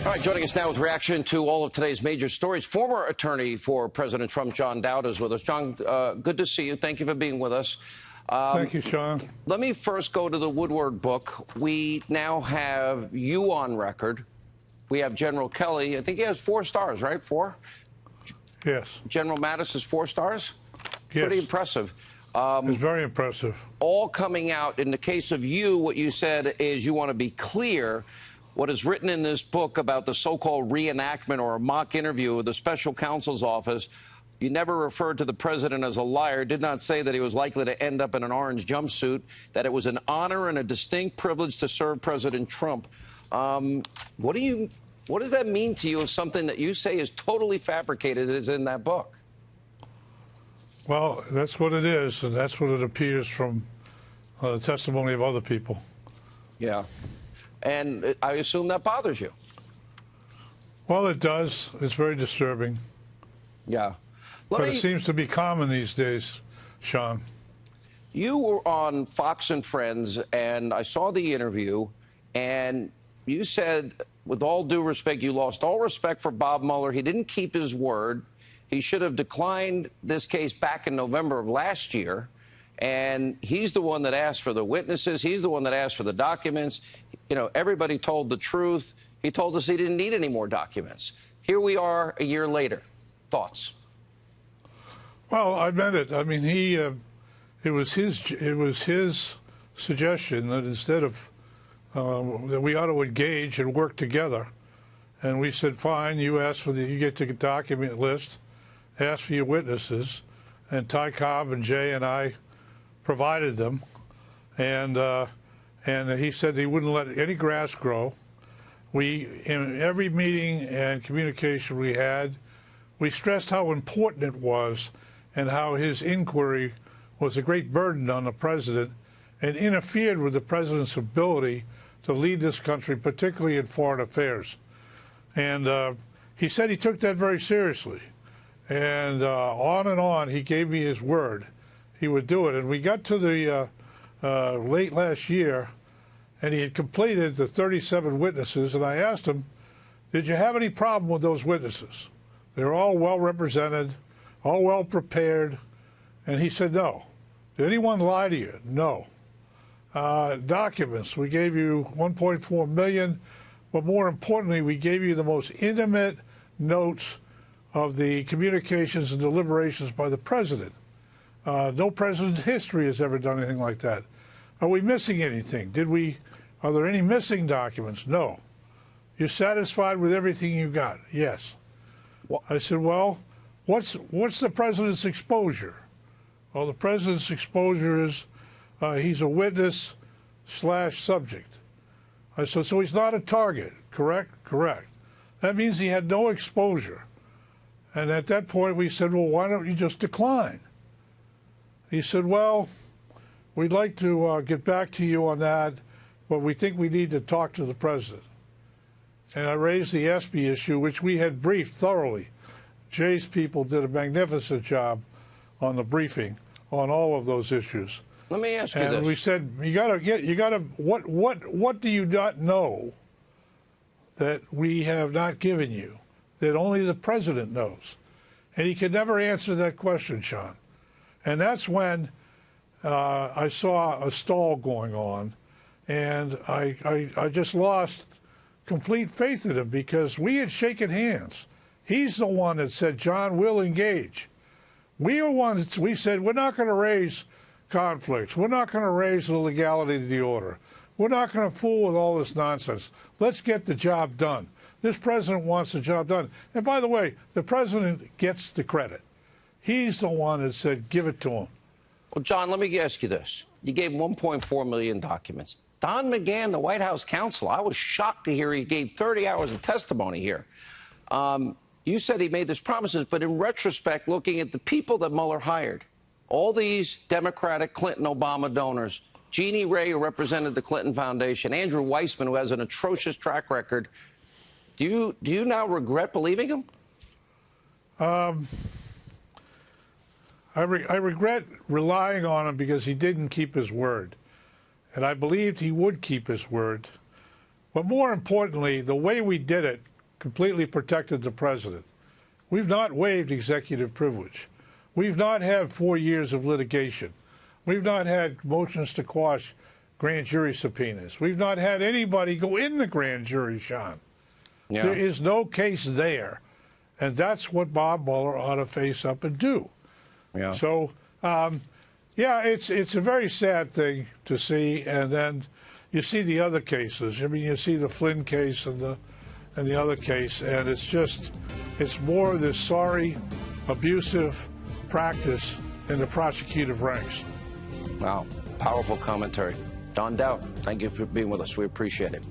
All right, joining us now with reaction to all of today's major stories, former attorney for President Trump, John Dowd, is with us. John, good to see you. Thank you for being with us. Thank you, Sean. Let me first go to the Woodward book. We now have you on record. We have General Kelly. I think he has 4 stars, right? 4? Yes. General Mattis is 4 stars? Yes. Pretty impressive. It's very impressive. All coming out. In the case of you, what you said is you want to be clear. What is written in this book about the so-called reenactment or a mock interview with the special counsel's office, you never referred to the president as a liar, did not say that he was likely to end up in an orange jumpsuit, that it was an honor and a distinct privilege to serve President Trump. What does that mean to you if something that you say is totally fabricated is in that book? Well, that's what it is, and that's what it appears from the testimony of other people. Yeah. And I assume that bothers you. Well, it does. It's very disturbing. Yeah. But it seems to be common these days, Sean. You were on Fox and Friends, and I saw the interview, and you said, with all due respect, you lost all respect for Bob Mueller. He didn't keep his word. He should have declined this case back in November of last year. And he's the one that asked for the witnesses. He's the one that asked for the documents. You know, everybody told the truth. He told us he didn't need any more documents. Here we are a year later. Thoughts? Well, I meant it. I mean, it was his suggestion that instead of that we ought to engage and work together. And we said, fine, you get the document list, ask for your witnesses, and Ty Cobb and Jay and I provided them, and he said he wouldn't let any grass grow. In every meeting and communication we had, we stressed how important it was and how his inquiry was a great burden on the president and interfered with the president's ability to lead this country, particularly in foreign affairs. And he said he took that very seriously. And on, he gave me his word he would do it. And we got to the late last year, and he had completed the 37 witnesses. And I asked him, did you have any problem with those witnesses? They're all well represented, all well prepared. And he said, no. Did anyone lie to you? No. Documents, we gave you 1.4 million. But more importantly, we gave you the most intimate notes of the communications and deliberations by the president. No president in history has ever done anything like that. Are we missing anything? Are there any missing documents? No. You're satisfied with everything you got? Yes. Well, I said, well, what's the president's exposure? Well, the president's exposure is he's a witness / subject. I said, so he's not a target, correct? Correct. That means he had no exposure. And at that point, we said, well, why don't you just decline? He said, well, we'd like to get back to you on that, but we think we need to talk to the president. And I raised the ESPY issue, which we had briefed thoroughly. Jay's people did a magnificent job on the briefing on all of those issues. Let me ask you this. And we said, what do you not know that we have not given you, that only the president knows? And he could never answer that question, Sean. And that's when I saw a stall going on, and I just lost complete faith in him because we had shaken hands. He's the one that said, John, we'll engage. We said, we're not going to raise conflicts. We're not going to raise the legality of the order. We're not going to fool with all this nonsense. Let's get the job done. This president wants the job done. And by the way, the president gets the credit. He's the one that said, give it to him. Well, John, let me ask you this. You gave 1.4 million documents. Don McGahn, the White House counsel, I was shocked to hear he gave 30 hours of testimony here. You said he made these promises, but in retrospect, looking at the people that Mueller hired, all these Democratic Clinton-Obama donors, Jeannie Ray, who represented the Clinton Foundation, Andrew Weissman, who has an atrocious track record, do you now regret believing him? I regret relying on him because he didn't keep his word. And I believed he would keep his word. But more importantly, the way we did it completely protected the president. We've not waived executive privilege. We've not had 4 years of litigation. We've not had motions to quash grand jury subpoenas. We've not had anybody go in the grand jury, Sean. Yeah. There is no case there. And that's what Bob Mueller ought to face up and do. Yeah. So, yeah, it's a very sad thing to see. And then you see the other cases. I mean, you see the Flynn case and the other case, and it's more of this sorry, abusive practice in the prosecutive ranks. Wow. Powerful commentary. Don Dowd, thank you for being with us. We appreciate it.